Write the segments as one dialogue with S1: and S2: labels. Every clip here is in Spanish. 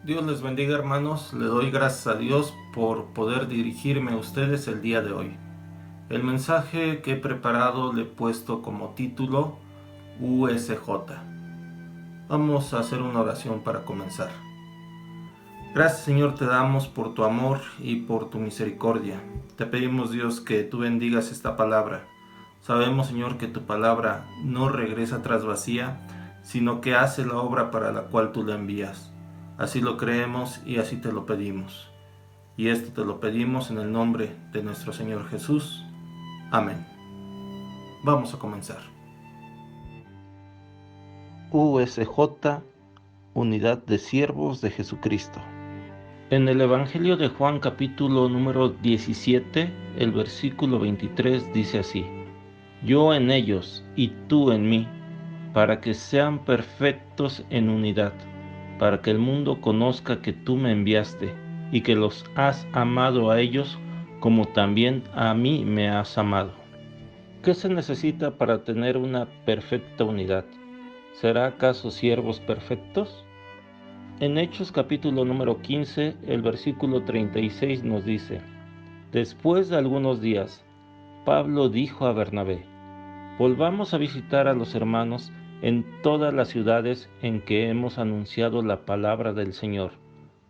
S1: Dios les bendiga, hermanos. Le doy gracias a Dios por poder dirigirme a ustedes el día de hoy. El mensaje que he preparado le he puesto como título USJ. Vamos a hacer una oración para comenzar. Gracias, Señor, te damos por tu amor y por tu misericordia. Te pedimos, Dios, que tú bendigas esta palabra. Sabemos, Señor, que tu palabra no regresa tras vacía, sino que hace la obra para la cual tú la envías. Así lo creemos y así te lo pedimos. Y esto te lo pedimos en el nombre de nuestro Señor Jesús. Amén. Vamos a comenzar. USJ, Unidad de Siervos de Jesucristo. En el Evangelio de Juan, capítulo número 17, el versículo 23 dice así: Yo en ellos y tú en mí, para que sean perfectos en unidad, para que el mundo conozca que tú me enviaste y que los has amado a ellos como también a mí me has amado. ¿Qué se necesita para tener una perfecta unidad? ¿Será acaso siervos perfectos? En Hechos capítulo número 15, el versículo 36 nos dice: Después de algunos días, Pablo dijo a Bernabé: Volvamos a visitar a los hermanos en todas las ciudades en que hemos anunciado la palabra del Señor,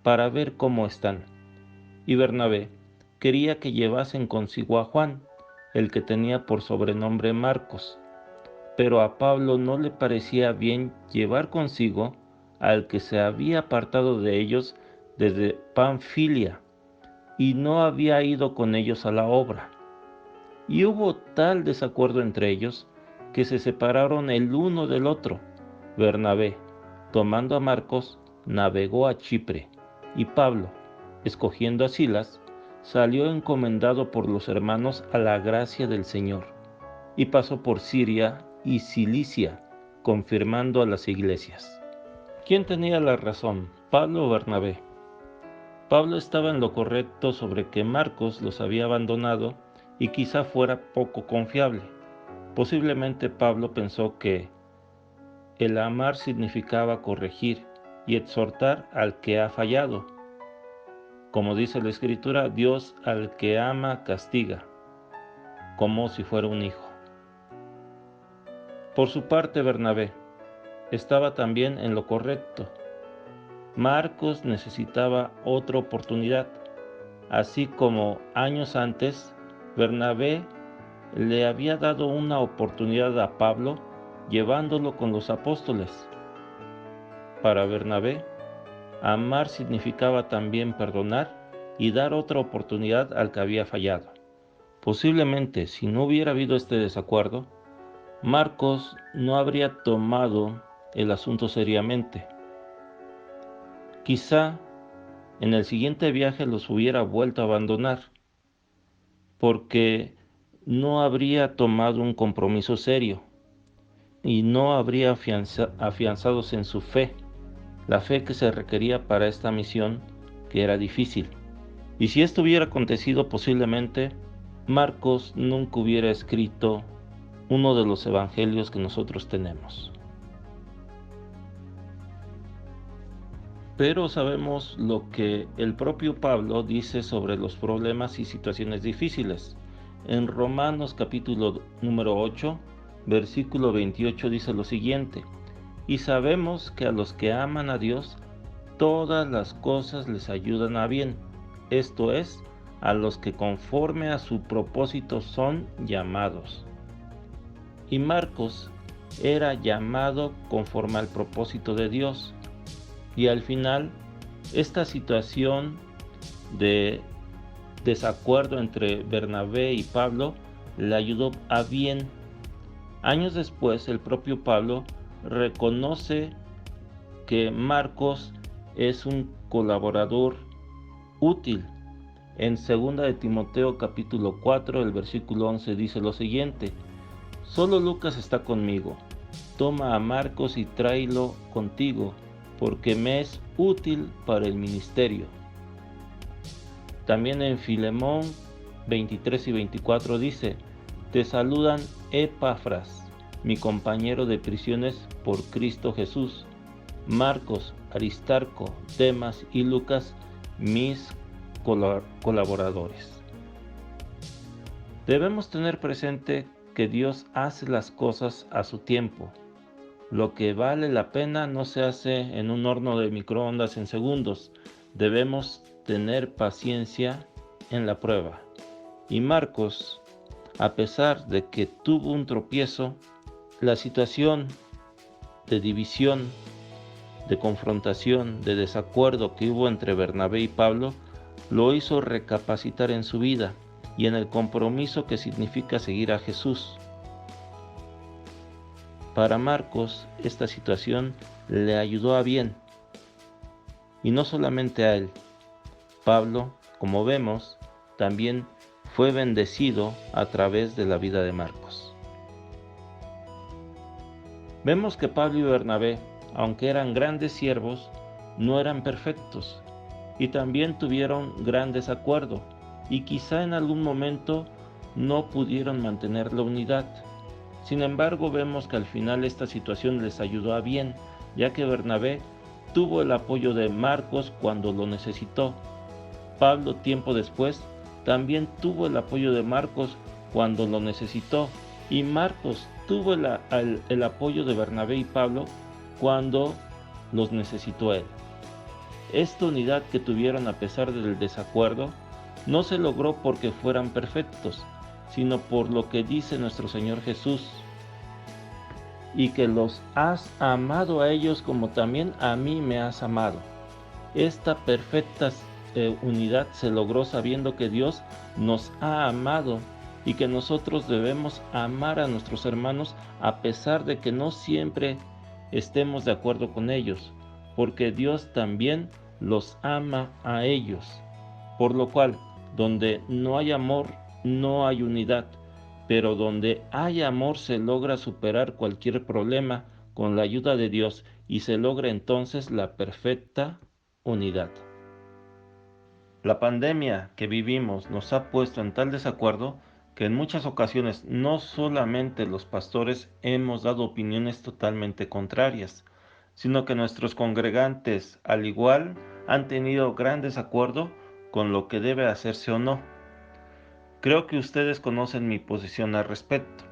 S1: para ver cómo están. Y Bernabé quería que llevasen consigo a Juan, el que tenía por sobrenombre Marcos, pero a Pablo no le parecía bien llevar consigo al que se había apartado de ellos desde Panfilia, y no había ido con ellos a la obra. Y hubo tal desacuerdo entre ellos que se separaron el uno del otro. Bernabé, tomando a Marcos, navegó a Chipre, y Pablo, escogiendo a Silas, salió encomendado por los hermanos a la gracia del Señor, y pasó por Siria y Cilicia, confirmando a las iglesias. ¿Quién tenía la razón, Pablo o Bernabé? Pablo estaba en lo correcto sobre que Marcos los había abandonado y quizá fuera poco confiable. Posiblemente Pablo pensó que el amar significaba corregir y exhortar al que ha fallado. Como dice la Escritura, Dios al que ama castiga, como si fuera un hijo. Por su parte, Bernabé estaba también en lo correcto. Marcos necesitaba otra oportunidad, así como años antes Bernabé le había dado una oportunidad a Pablo llevándolo con los apóstoles. Para Bernabé, amar significaba también perdonar y dar otra oportunidad al que había fallado. Posiblemente, si no hubiera habido este desacuerdo, Marcos no habría tomado el asunto seriamente. Quizá en el siguiente viaje los hubiera vuelto a abandonar, porque no habría tomado un compromiso serio y no habría afianzados en su fe, la fe que se requería para esta misión, que era difícil. Y si esto hubiera acontecido, posiblemente Marcos nunca hubiera escrito uno de los evangelios que nosotros tenemos. Pero sabemos lo que el propio Pablo dice sobre los problemas y situaciones difíciles. En Romanos capítulo número 8, versículo 28 dice lo siguiente: Y sabemos que a los que aman a Dios, todas las cosas les ayudan a bien, esto es, a los que conforme a su propósito son llamados. Y Marcos era llamado conforme al propósito de Dios. Y al final, esta situación de desacuerdo entre Bernabé y Pablo le ayudó a bien. Años después, el propio Pablo reconoce que Marcos es un colaborador útil. En 2 de Timoteo capítulo 4, el versículo 11 dice lo siguiente: Solo Lucas está conmigo. Toma a Marcos y tráelo contigo, porque me es útil para el ministerio. También en Filemón 23 y 24 dice: Te saludan Epafras, mi compañero de prisiones por Cristo Jesús, Marcos, Aristarco, Demas y Lucas, mis colaboradores. Debemos tener presente que Dios hace las cosas a su tiempo. Lo que vale la pena no se hace en un horno de microondas en segundos. Debemos tener paciencia en la prueba. Y Marcos, a pesar de que tuvo un tropiezo, la situación de división, de confrontación, de desacuerdo que hubo entre Bernabé y Pablo, lo hizo recapacitar en su vida y en el compromiso que significa seguir a Jesús. Para Marcos, esta situación le ayudó a bien, y no solamente a él. Pablo, como vemos, también fue bendecido a través de la vida de Marcos. Vemos que Pablo y Bernabé, aunque eran grandes siervos, no eran perfectos, y también tuvieron gran desacuerdo, y quizá en algún momento no pudieron mantener la unidad. Sin embargo, vemos que al final esta situación les ayudó a bien, ya que Bernabé tuvo el apoyo de Marcos cuando lo necesitó. Pablo, tiempo después, también tuvo el apoyo de Marcos cuando lo necesitó, y Marcos tuvo el apoyo de Bernabé y Pablo cuando los necesitó él. Esta unidad que tuvieron a pesar del desacuerdo no se logró porque fueran perfectos, sino por lo que dice nuestro Señor Jesús: y que los has amado a ellos como también a mí me has amado. Esta perfecta unidad se logró sabiendo que Dios nos ha amado y que nosotros debemos amar a nuestros hermanos a pesar de que no siempre estemos de acuerdo con ellos, porque Dios también los ama a ellos. Por lo cual, donde no hay amor, no hay unidad, pero donde hay amor se logra superar cualquier problema con la ayuda de Dios y se logra entonces la perfecta unidad. La pandemia que vivimos nos ha puesto en tal desacuerdo que en muchas ocasiones no solamente los pastores hemos dado opiniones totalmente contrarias, sino que nuestros congregantes al igual han tenido gran desacuerdo con lo que debe hacerse o no. Creo que ustedes conocen mi posición al respecto.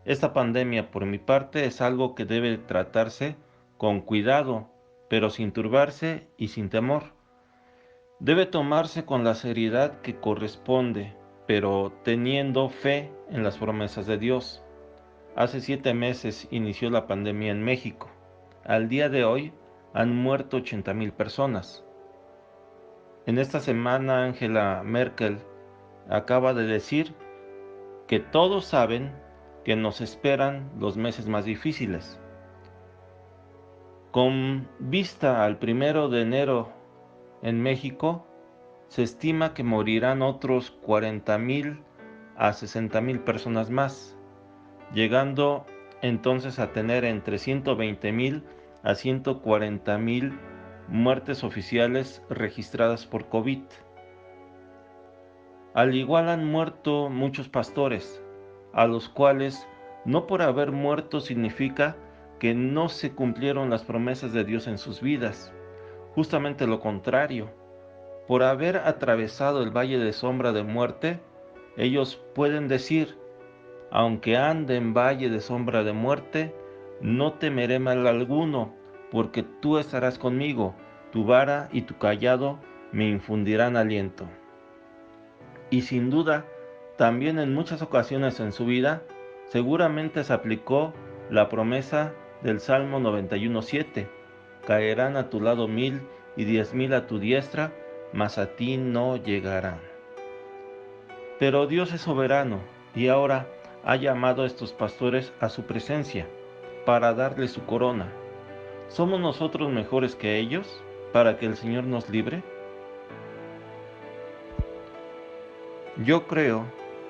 S1: Esta pandemia, por mi parte, es algo que debe tratarse con cuidado, pero sin turbarse y sin temor. Debe tomarse con la seriedad que corresponde, pero teniendo fe en las promesas de Dios. Hace 7 meses inició la pandemia en México. Al día de hoy han muerto 80,000 personas. En esta semana Angela Merkel acaba de decir que todos saben que nos esperan los meses más difíciles. Con vista al 1 de enero en México, se estima que morirán otros 40,000 a 60,000 personas más, llegando entonces a tener entre 120,000 a 140,000 muertes oficiales registradas por COVID. Al igual han muerto muchos pastores, a los cuales no por haber muerto significa que no se cumplieron las promesas de Dios en sus vidas. Justamente lo contrario. Por haber atravesado el valle de sombra de muerte, ellos pueden decir: aunque ande en valle de sombra de muerte, no temeré mal alguno, porque tú estarás conmigo, tu vara y tu cayado me infundirán aliento. Y sin duda, también en muchas ocasiones en su vida, seguramente se aplicó la promesa del Salmo 91:7: caerán a tu lado 1,000 y 10,000 a tu diestra, mas a ti no llegarán. Pero Dios es soberano y ahora ha llamado a estos pastores a su presencia para darles su corona. ¿Somos nosotros mejores que ellos para que el Señor nos libre? Yo creo,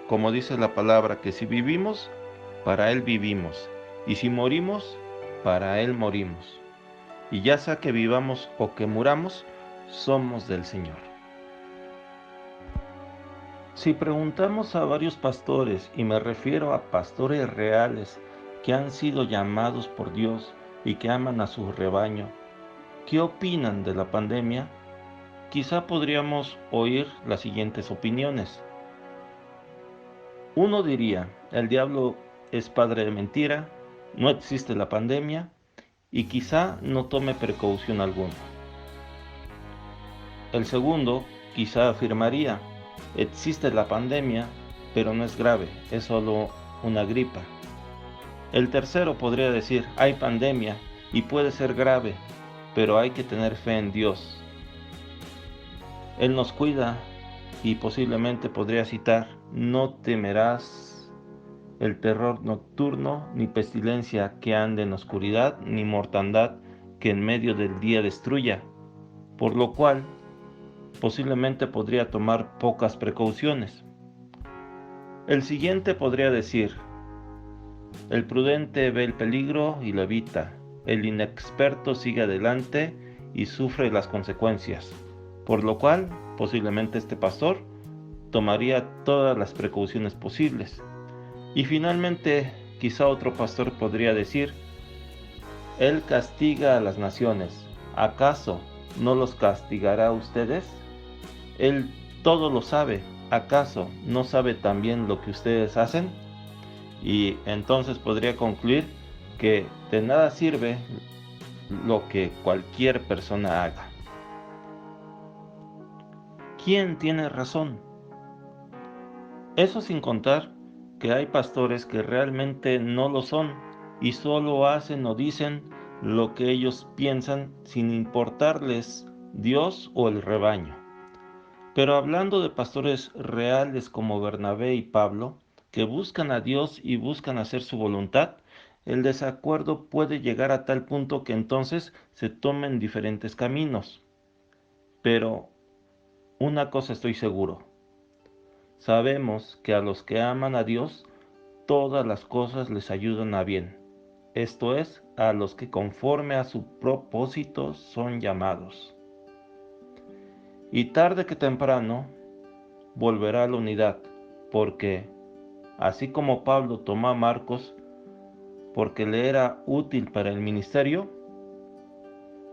S1: como dice la palabra, que si vivimos, para Él vivimos, y si morimos, para Él morimos. Y ya sea que vivamos o que muramos, somos del Señor. Si preguntamos a varios pastores, y me refiero a pastores reales que han sido llamados por Dios y que aman a su rebaño, ¿qué opinan de la pandemia? Quizá podríamos oír las siguientes opiniones. Uno diría, el diablo es padre de mentira, no existe la pandemia y quizá no tome precaución alguna. El segundo quizá afirmaría, existe la pandemia, pero no es grave, es solo una gripa. El tercero podría decir, hay pandemia y puede ser grave, pero hay que tener fe en Dios. Él nos cuida y posiblemente podría citar, no temerás el terror nocturno, ni pestilencia que ande en oscuridad, ni mortandad que en medio del día destruya, por lo cual posiblemente podría tomar pocas precauciones. El siguiente podría decir, el prudente ve el peligro y lo evita, el inexperto sigue adelante y sufre las consecuencias, por lo cual posiblemente este pastor tomaría todas las precauciones posibles. Y finalmente, quizá otro pastor podría decir, Él castiga a las naciones, ¿acaso no los castigará a ustedes? Él todo lo sabe, ¿acaso no sabe también lo que ustedes hacen? Y entonces podría concluir que de nada sirve lo que cualquier persona haga. ¿Quién tiene razón? Eso sin contar que hay pastores que realmente no lo son y solo hacen o dicen lo que ellos piensan sin importarles Dios o el rebaño. Pero hablando de pastores reales como Bernabé y Pablo, que buscan a Dios y buscan hacer su voluntad, el desacuerdo puede llegar a tal punto que entonces se tomen diferentes caminos. Pero una cosa estoy seguro, sabemos que a los que aman a Dios, todas las cosas les ayudan a bien. Esto es, a los que conforme a su propósito son llamados. Y tarde que temprano volverá a la unidad, porque así como Pablo tomó a Marcos porque le era útil para el ministerio,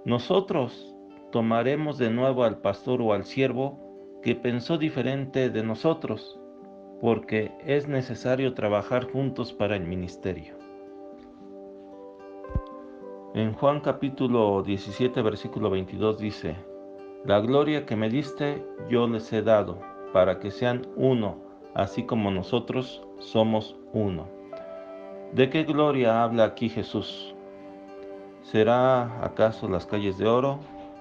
S1: nosotros tomaremos de nuevo al pastor o al siervo que pensó diferente de nosotros, porque es necesario trabajar juntos para el ministerio. En Juan capítulo 17, versículo 22 dice, la gloria que me diste yo les he dado, para que sean uno, así como nosotros somos uno. ¿De qué gloria habla aquí Jesús? ¿Será acaso las calles de oro?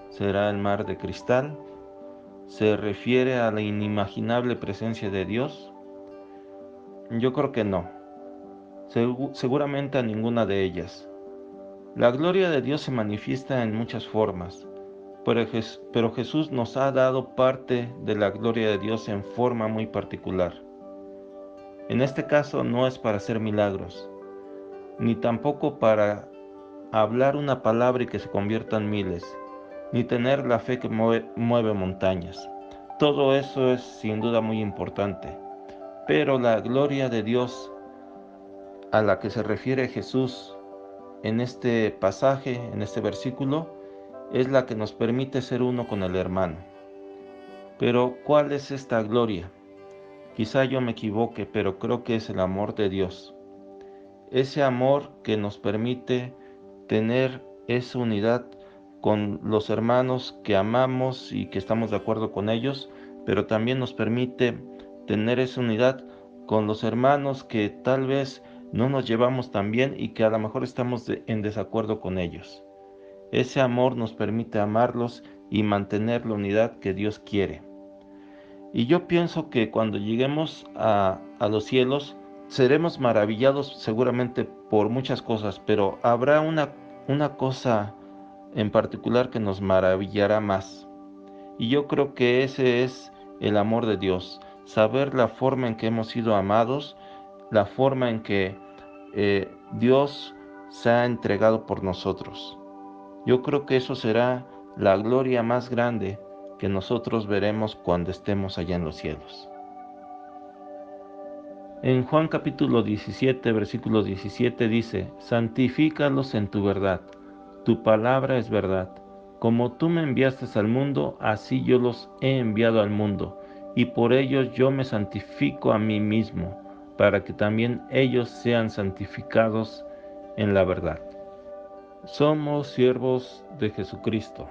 S1: ¿Será el mar de cristal? ¿Se refiere a la inimaginable presencia de Dios? Yo creo que no. Seguramente a ninguna de ellas. La gloria de Dios se manifiesta en muchas formas, pero Jesús nos ha dado parte de la gloria de Dios en forma muy particular. En este caso no es para hacer milagros, ni tampoco para hablar una palabra y que se conviertan miles, ni tener la fe que mueve montañas. Todo eso es sin duda muy importante, pero la gloria de Dios a la que se refiere Jesús en este pasaje, en este versículo, es la que nos permite ser uno con el hermano. Pero, ¿cuál es esta gloria? Quizá yo me equivoque, pero creo que es el amor de Dios. Ese amor que nos permite tener esa unidad con los hermanos que amamos y que estamos de acuerdo con ellos, pero también nos permite tener esa unidad con los hermanos que tal vez no nos llevamos tan bien y que a lo mejor estamos en desacuerdo con ellos. Ese amor nos permite amarlos y mantener la unidad que Dios quiere. Y yo pienso que cuando lleguemos a los cielos, seremos maravillados seguramente por muchas cosas, pero habrá una cosa en particular que nos maravillará más. Y yo creo que ese es el amor de Dios, saber la forma en que hemos sido amados, la forma en que Dios se ha entregado por nosotros. Yo creo que eso será la gloria más grande que nosotros veremos cuando estemos allá en los cielos. En Juan capítulo 17, versículo 17 dice, santifícalos en tu verdad, tu palabra es verdad. Como tú me enviaste al mundo, así yo los he enviado al mundo, y por ellos yo me santifico a mí mismo, para que también ellos sean santificados en la verdad. Somos siervos de Jesucristo,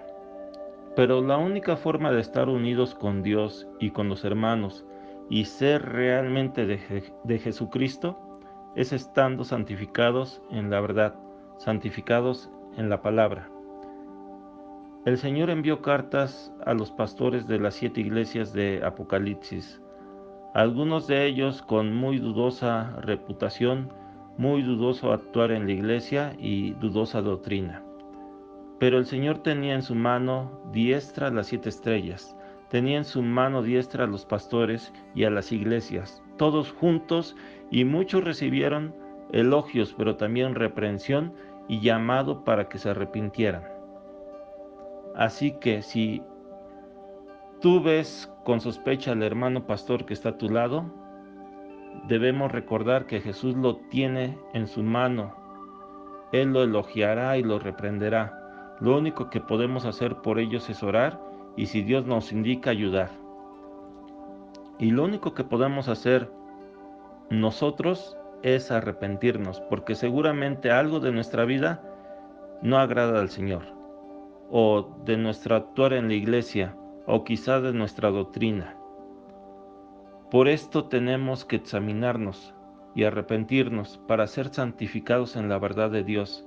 S1: pero la única forma de estar unidos con Dios y con los hermanos y ser realmente de Jesucristo es estando santificados en la verdad, santificados en la palabra. El Señor envió cartas a los pastores de las 7 iglesias de Apocalipsis, algunos de ellos con muy dudosa reputación, muy dudoso actuar en la iglesia y dudosa doctrina. Pero el Señor tenía en su mano diestra las 7 estrellas, tenía en su mano diestra a los pastores y a las iglesias, todos juntos, y muchos recibieron elogios, pero también reprensión y llamado para que se arrepintieran. Así que si tú ves con sospecha al hermano pastor que está a tu lado, debemos recordar que Jesús lo tiene en su mano. Él lo elogiará y lo reprenderá. Lo único que podemos hacer por ellos es orar y, si Dios nos indica, ayudar. Y lo único que podemos hacer nosotros es arrepentirnos, porque seguramente algo de nuestra vida no agrada al Señor, o de nuestro actuar en la iglesia, o quizá de nuestra doctrina. Por esto tenemos que examinarnos y arrepentirnos para ser santificados en la verdad de Dios.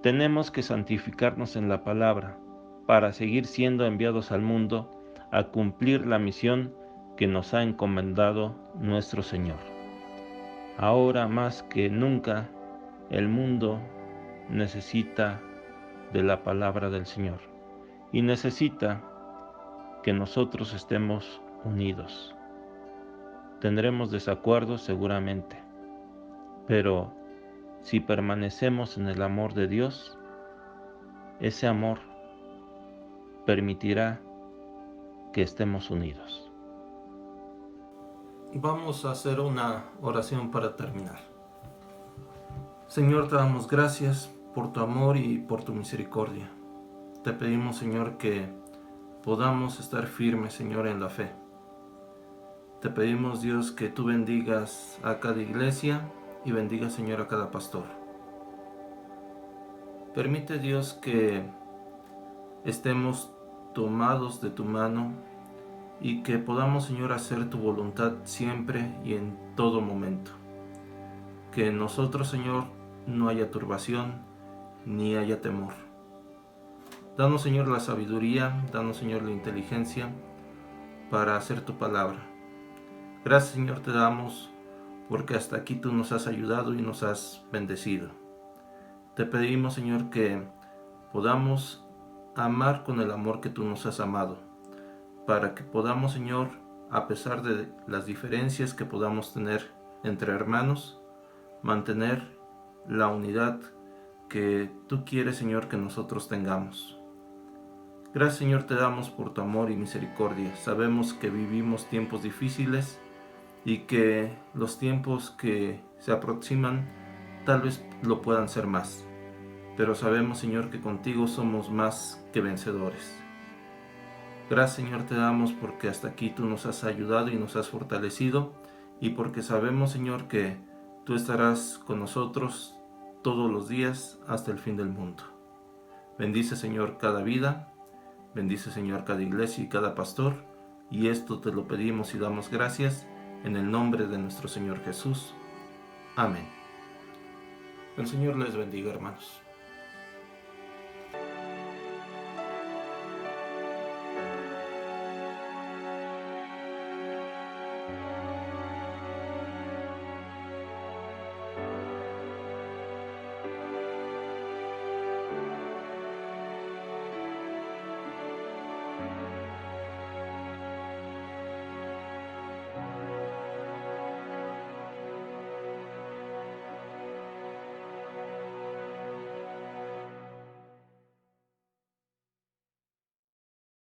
S1: Tenemos que santificarnos en la palabra para seguir siendo enviados al mundo a cumplir la misión que nos ha encomendado nuestro Señor. Ahora más que nunca, el mundo necesita de la palabra del Señor y necesita que nosotros estemos unidos. Tendremos desacuerdos seguramente, pero si permanecemos en el amor de Dios, ese amor permitirá que estemos unidos. Vamos a hacer una oración para terminar. Señor, te damos gracias por tu amor y por tu misericordia. Te pedimos, Señor, que podamos estar firmes, Señor, en la fe. Te pedimos, Dios, que tú bendigas a cada iglesia y bendiga, Señor, a cada pastor. Permite, Dios, que estemos tomados de tu mano y que podamos, Señor, hacer tu voluntad siempre y en todo momento. Que en nosotros, Señor, no haya turbación ni haya temor. Danos, Señor, la sabiduría, danos, Señor, la inteligencia para hacer tu palabra. Gracias, Señor, te damos porque hasta aquí tú nos has ayudado y nos has bendecido. Te pedimos, Señor, que podamos amar con el amor que tú nos has amado, para que podamos, Señor, a pesar de las diferencias que podamos tener entre hermanos, mantener la unidad que tú quieres, Señor, que nosotros tengamos. Gracias, Señor, te damos por tu amor y misericordia. Sabemos que vivimos tiempos difíciles y que los tiempos que se aproximan tal vez lo puedan ser más. Pero sabemos, Señor, que contigo somos más que vencedores. Gracias, Señor, te damos porque hasta aquí tú nos has ayudado y nos has fortalecido, y porque sabemos, Señor, que tú estarás con nosotros todos los días hasta el fin del mundo. Bendice, Señor, cada vida, bendice, Señor, cada iglesia y cada pastor, y esto te lo pedimos y damos gracias en el nombre de nuestro Señor Jesús. Amén. El Señor les bendiga, hermanos.